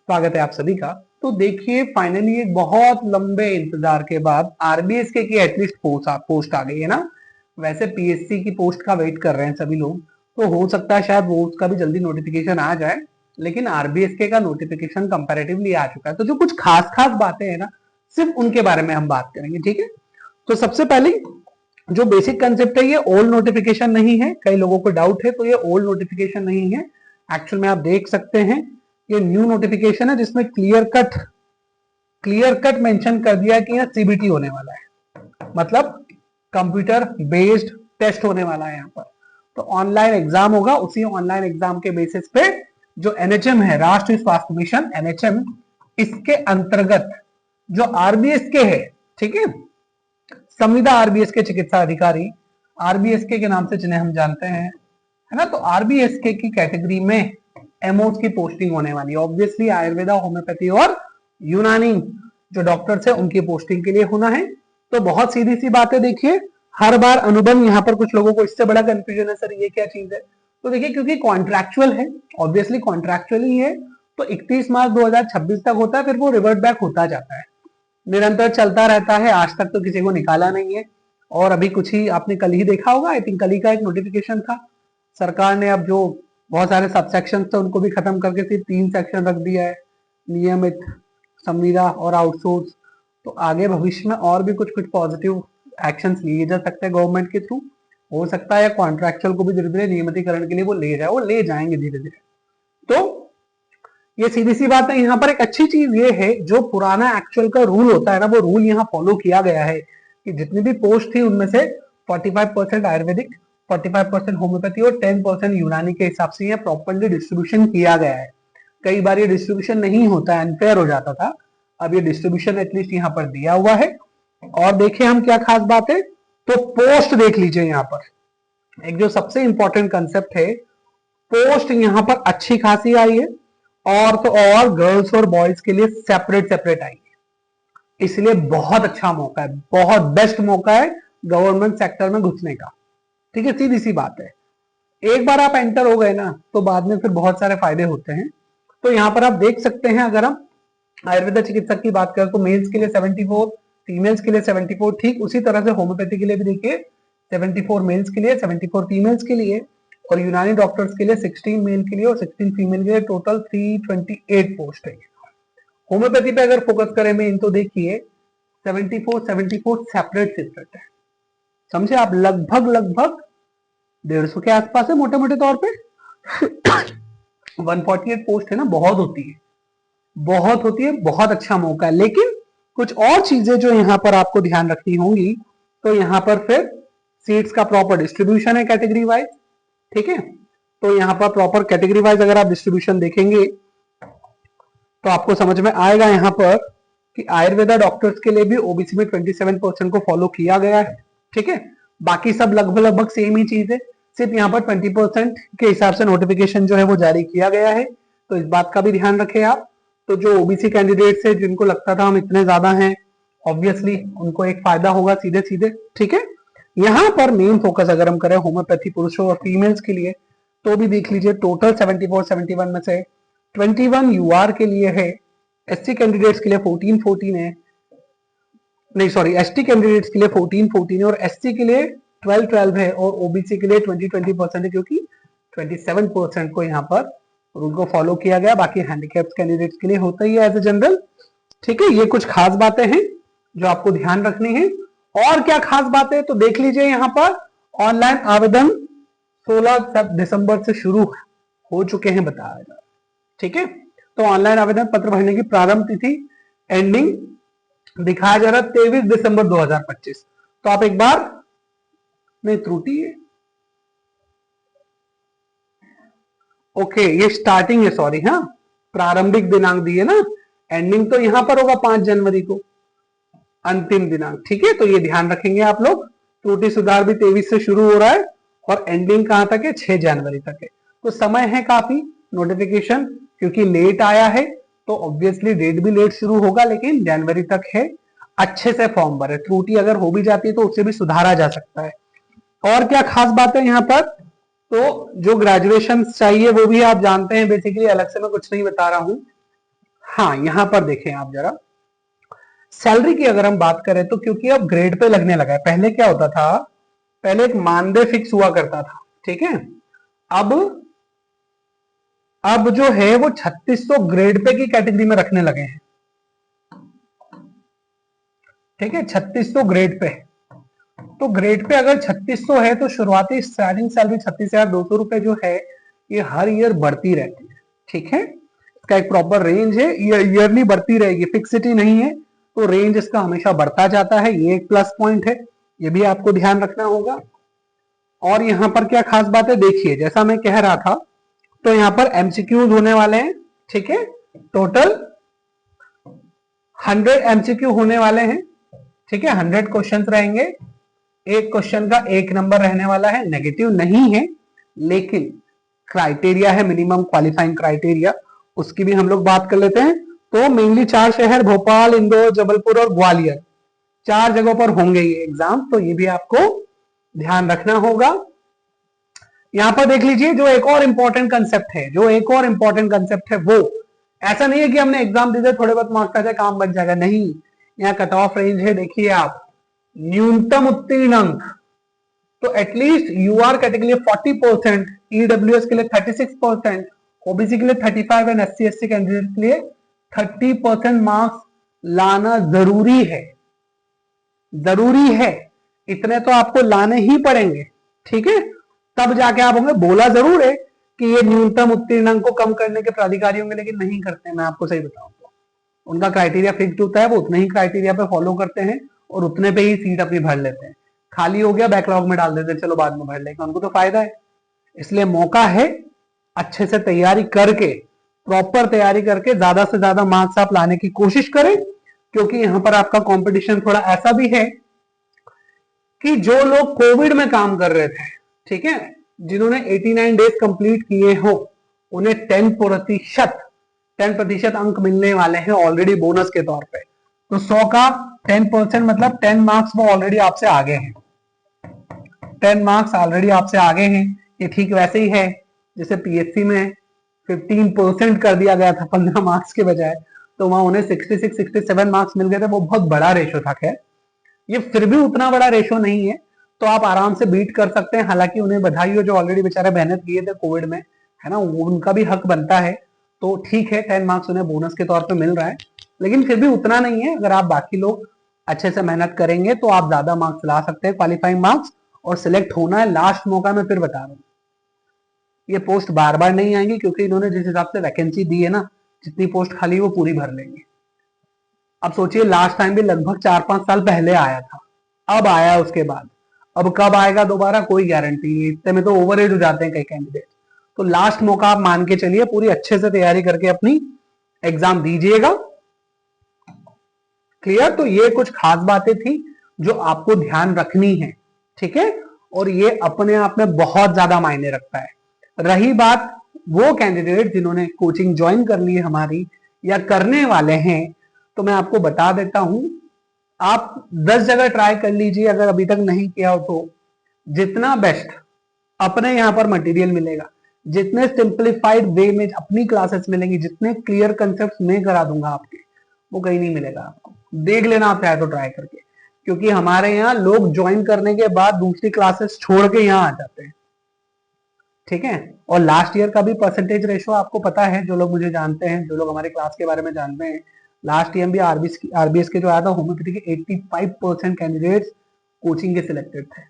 स्वागत है आप सभी का। तो देखिए फाइनली एक बहुत लंबे इंतजार के बाद आरबीएसके की एटलीस्ट पोस्ट आ गई है ना। वैसे पीएससी की पोस्ट का वेट कर रहे हैं सभी लोग, तो हो सकता है शायद वो उसका भी जल्दी नोटिफिकेशन आ जाए, लेकिन आरबीएसके का नोटिफिकेशन कंपैरेटिवली आ चुका है। तो जो कुछ खास खास बातें हैं ना, सिर्फ उनके बारे में हम बात करेंगे, ठीक है। तो सबसे पहले जो बेसिक कंसेप्ट है, ये ओल्ड नोटिफिकेशन नहीं है। कई लोगों को डाउट है, तो ये ओल्ड नोटिफिकेशन नहीं है। एक्चुअल में आप देख सकते हैं ये न्यू नोटिफिकेशन है, जिसमें क्लियर कट मेंशन कर दिया कि यह सीबीटी होने वाला है, मतलब कंप्यूटर बेस्ड टेस्ट होने वाला है यहाँ पर। तो ऑनलाइन एग्जाम होगा, उसी ऑनलाइन एग्जाम के बेसिस पे जो एनएचएम है, राष्ट्रीय स्वास्थ्य मिशन एनएचएम, इसके अंतर्गत जो आरबीएस के है, ठीक है, संविदा आरबीएस के चिकित्सा अधिकारी, आरबीएसके के नाम से जिन्हें हम जानते हैं, है ना। तो आरबीएसके की कैटेगरी में एमओस की पोस्टिंग होने वाली है। ऑब्वियसली आयुर्वेदा, होम्योपैथी और यूनानी जो डॉक्टर्स है उनकी पोस्टिंग के लिए होना है। तो बहुत सीधी सी बात है। देखिए हर बार अनुबंध, यहाँ पर कुछ लोगों को इससे बड़ा कंफ्यूजन है, सर ये क्या चीज है। तो देखिए क्योंकि कॉन्ट्रैक्चुअल है, ऑब्वियसली कॉन्ट्रैक्चुअल ही है, तो 31 मार्च 2026 तक होता है, फिर वो रिवर्ट बैक होता जाता है, निरंतर चलता रहता है। आज तक तो किसी को निकाला नहीं है। और अभी कुछ ही आपने कल ही देखा होगा, आई थिंक कल ही का एक नोटिफिकेशन था, सरकार ने अब जो बहुत सारे सबसेक्शन थे उनको भी खत्म करके सिर्फ 3 सेक्शन रख दिया है, नियमित, संविदा और आउटसोर्स। तो आगे भविष्य में और भी कुछ कुछ पॉजिटिव एक्शंस लिए जा सकते हैं गवर्नमेंट के थ्रू। हो सकता है कॉन्ट्रैक्चुअल को भी धीरे धीरे नियमितीकरण के लिए वो ले जाएंगे धीरे धीरे। तो ये सीधी सी बात है। यहाँ पर एक अच्छी चीज ये है, जो पुराना एक्चुअल का रूल होता है ना, वो रूल यहाँ फॉलो किया गया है कि जितनी भी पोस्ट थी उनमें से 45% आयुर्वेदिक, 45% होम्योपैथी और 10% यूनानी के हिसाब से यह प्रॉपरली डिस्ट्रीब्यूशन किया गया है। कई बार ये डिस्ट्रीब्यूशन नहीं होता है, अनफेयर हो जाता था। अब ये डिस्ट्रीब्यूशन एटलीस्ट यहाँ पर दिया हुआ है। और देखिए हम क्या खास बात है, तो पोस्ट देख लीजिए। यहाँ पर एक जो सबसे इंपॉर्टेंट कंसेप्ट है, पोस्ट यहाँ पर अच्छी खासी आई है, और तो और गर्ल्स और बॉयज के लिए सेपरेट सेपरेट आई है। इसलिए बहुत अच्छा मौका है, बहुत बेस्ट मौका है गवर्नमेंट सेक्टर में घुसने का, ठीक है, सीधी सी बात है। एक बार आप एंटर हो गए ना, तो बाद में फिर बहुत सारे फायदे होते हैं। तो यहाँ पर आप देख सकते हैं, अगर हम आयुर्वेदा चिकित्सक की बात करें तो मेल्स के लिए 74, फीमेल्स के लिए 74, ठीक उसी तरह से होम्योपैथी के लिए भी देखिए 74 मेल्स के लिए, 74 फीमेल्स के लिए, और यूनानी डॉक्टर्स के लिए 16 मेल के लिए और 16 फीमेल के लिए, टोटल 328 पोस्ट है। होम्योपैथी पे अगर फोकस करें मेन, तो देखिए 74 सेपरेट सेपरेट है, समझे आप, लगभग 150 के आसपास है मोटे मोटे तौर पे। 148 पोस्ट है ना, बहुत होती है, बहुत होती है, बहुत अच्छा मौका है। लेकिन कुछ और चीजें जो यहाँ पर आपको ध्यान रखनी होंगी, तो यहाँ पर फिर सीट्स का प्रॉपर डिस्ट्रीब्यूशन है कैटेगरी वाइज, ठीक है। तो यहाँ पर प्रॉपर कैटेगरी वाइज अगर आप डिस्ट्रीब्यूशन देखेंगे तो आपको समझ में आएगा यहाँ पर कि आयुर्वेदा डॉक्टर्स के लिए भी ओबीसी में 27% को फॉलो किया गया है, ठीक है। बाकी सब लगभग सेम ही चीज है, सिर्फ यहाँ पर 20% के हिसाब से नोटिफिकेशन जो है वो जारी किया गया है। तो इस बात का भी ध्यान रखें आप। तो जो ओबीसी कैंडिडेट्स है, जिनको लगता था हम इतने ज्यादा हैं, ऑब्वियसली उनको एक फायदा होगा सीधे सीधे, ठीक है। यहाँ पर मेन फोकस अगर हम करें होम्योपैथी पुरुषों और फीमेल्स के लिए, तो भी देख लीजिए टोटल 74-71 में से 21 यूआर के लिए है, एससी कैंडिडेट्स के लिए 14 है, नहीं सॉरी, एसटी कैंडिडेट्स के लिए 14 है, और एससी के लिए 12 है, और ओबीसी के लिए 20% है, क्योंकि 27% को यहाँ पर रूल को फॉलो किया गया। बाकी हैंडीकैप्ड कैंडिडेट्स के लिए होता ही है एज ए जनरल, ठीक है। ये कुछ खास बातें हैं जो आपको ध्यान रखनी है। और क्या खास बात है, तो देख लीजिए यहाँ पर ऑनलाइन आवेदन 16 दिसंबर से शुरू हो चुके हैं बताया जा रहा है, ठीक है। तो ऑनलाइन आवेदन पत्र भरने की प्रारंभ तिथि एंडिंग दिखाया जा रहा है 23 दिसंबर 2025। तो आप एक बार, नहीं त्रुटि है, ओके ये स्टार्टिंग है, सॉरी, हाँ प्रारंभिक दिनांक दी है ना, एंडिंग तो यहां पर होगा 5 जनवरी को, अंतिम दिनांक, ठीक है। तो ये ध्यान रखेंगे आप लोग। त्रुटि सुधार भी 23 से शुरू हो रहा है, और एंडिंग कहां तक है, 6 जनवरी तक है। तो समय है काफी। नोटिफिकेशन क्योंकि लेट आया है, तो ऑब्वियसली डेट भी लेट शुरू होगा, लेकिन जनवरी तक है। अच्छे से फॉर्म भरे, त्रुटि अगर हो भी जाती है तो उसे भी सुधारा जा सकता है। और क्या खास बात है यहाँ पर, तो जो ग्रेजुएशन चाहिए वो भी आप जानते हैं, बेसिकली अलग से मैं कुछ नहीं बता रहा हूं। हाँ यहां पर देखें आप जरा, सैलरी की अगर हम बात करें तो क्योंकि अब ग्रेड पे लगने लगा है, पहले क्या होता था, पहले एक मानदेय फिक्स हुआ करता था, ठीक है। अब अब जो है वो 3600 ग्रेड पे की कैटेगरी में रखने लगे हैं, ठीक है, 3600 ग्रेड पे। तो ग्रेड पे अगर 3600 है तो शुरुआती स्टार्टिंग सैलरी 36,200 रुपए जो है ये हर ईयर बढ़ती रहती है, ठीक है। इसका एक प्रॉपर रेंज है, ईयरली बढ़ती रहेगी, फिक्सिटी नहीं है, तो रेंज इसका हमेशा बढ़ता जाता है, ये एक प्लस पॉइंट है, ये भी आपको ध्यान रखना होगा। और यहाँ पर क्या खास बात है देखिए, जैसा मैं कह रहा था, तो यहाँ पर एमसीक्यूज होने वाले हैं, ठीक है, टोटल 100 एमसीक्यू होने वाले हैं, ठीक है, 100 क्वेश्चन रहेंगे, एक क्वेश्चन का 1 नंबर रहने वाला है, नेगेटिव नहीं है, लेकिन क्राइटेरिया है मिनिमम क्वालिफाइंग क्राइटेरिया, उसकी भी हम लोग बात कर लेते हैं। तो मेनली 4 शहर भोपाल, इंदौर, जबलपुर और ग्वालियर, 4 जगहों पर होंगे ये एग्जाम, तो ये भी आपको ध्यान रखना होगा। यहां पर देख लीजिए जो एक और इंपॉर्टेंट कंसेप्ट है, जो एक और इंपॉर्टेंट कंसेप्ट है, वो ऐसा नहीं है कि हमने एग्जाम दे दिया थोड़े बहुत मार्क्स आ जाए काम बन जाएगा, नहीं, यहाँ कट ऑफ रेंज है, देखिए आप, न्यूनतम उत्तीर्ण अंक, तो एटलीस्ट यूआर कैटेगरी 40%, ईडब्ल्यूएस के लिए 36%, ओबीसी के लिए 35 एंड एससी एसटी कैंडिडेट के लिए 30% मार्क्स लाना जरूरी है, जरूरी है, इतने तो आपको लाने ही पड़ेंगे, ठीक है, तब जाके आप होंगे। बोला जरूर है कि ये न्यूनतम उत्तीर्ण अंक को कम करने के प्राधिकारी होंगे, लेकिन नहीं करते, मैं आपको सही बताऊं तो उनका क्राइटेरिया फिक्स्ड होता है, वो उतने ही क्राइटेरिया पे फॉलो करते हैं और उतने पे ही सीट अपनी भर लेते हैं, खाली हो गया बैकलॉग में डाल देते हैं, चलो बाद में भर लेंगे, उनको तो फायदा है। इसलिए मौका है, अच्छे से तैयारी करके, प्रॉपर तैयारी करके ज्यादा से ज्यादा मार्क्स आप लाने की कोशिश करें, क्योंकि यहां पर आपका कंपटीशन थोड़ा ऐसा भी है कि जो लोग कोविड में काम कर रहे थे, ठीक है, जिन्होंने 89 डेज कंप्लीट किए हो, उन्हें 10% अंक मिलने वाले हैं ऑलरेडी बोनस के तौर पे। तो 100 का 10% मतलब 10 मार्क्स वो ऑलरेडी आपसे आगे हैं, 10 मार्क्स ऑलरेडी आपसे आगे हैं। ये ठीक वैसे ही है जैसे पीएससी में 15% कर दिया गया था 15 मार्क्स के बजाय, तो वहां उन्हें 66-67 मार्क्स मिल गए थे, वो बहुत बड़ा रेशो था। खैर ये फिर भी उतना बड़ा रेशो नहीं है, तो आप आराम से बीट कर सकते हैं। हालांकि उन्हें बधाई हो जो ऑलरेडी बेचारे मेहनत किए थे कोविड में, है ना, उनका भी हक बनता है। तो ठीक है 10 मार्क्स उन्हें बोनस के तौर पे मिल रहा है, लेकिन फिर भी उतना नहीं है। अगर आप बाकी लोग अच्छे से मेहनत करेंगे तो आप ज्यादा मार्क्स ला सकते हैं, क्वालिफाइंग मार्क्स, और सिलेक्ट होना है। लास्ट मौका मैं फिर बता रहा हूँ, ये पोस्ट बार बार नहीं आएंगी, क्योंकि इन्होंने जिस हिसाब से वैकेंसी दी है ना, जितनी पोस्ट खाली वो पूरी भर लेंगे। अब सोचिए लास्ट टाइम भी लगभग 4-5 साल पहले आया था, अब आया उसके बाद, अब कब आएगा दोबारा कोई गारंटी नहीं, इतने में तो ओवर एज हो जाते हैं कई कैंडिडेट। तो लास्ट मौका आप मान के चलिए, पूरी अच्छे से तैयारी करके अपनी एग्जाम दीजिएगा। क्लियर? तो ये कुछ खास बातें थी जो आपको ध्यान रखनी है, ठीक है, और ये अपने आप में बहुत ज्यादा मायने रखता है। रही बात वो कैंडिडेट जिन्होंने कोचिंग ज्वाइन कर ली है हमारी या करने वाले हैं, तो मैं आपको बता देता हूं, आप 10 जगह ट्राई कर लीजिए, अगर अभी तक नहीं किया हो तो जितना बेस्ट अपने यहां पर मटेरियल मिलेगा, जितने सिंप्लीफाइड वे में अपनी क्लासेस मिलेंगी, जितने क्लियर कंसेप्ट मैं करा दूंगा आपके, वो कहीं नहीं मिलेगा आपको। देख लेना आप चाहे तो ट्राई करके, क्योंकि हमारे यहाँ लोग ज्वाइन करने के बाद दूसरी क्लासेस छोड़ के यहाँ आ जाते हैं, ठीक है। और लास्ट ईयर का भी परसेंटेज रेशो आपको पता है, जो लोग मुझे जानते हैं, जो लोग हमारी क्लास के बारे में जानते हैं, लास्ट ईयर भी आरबीएस के जो आया था होम्योपैथी के 85% कैंडिडेट्स कोचिंग के सिलेक्टेड थे।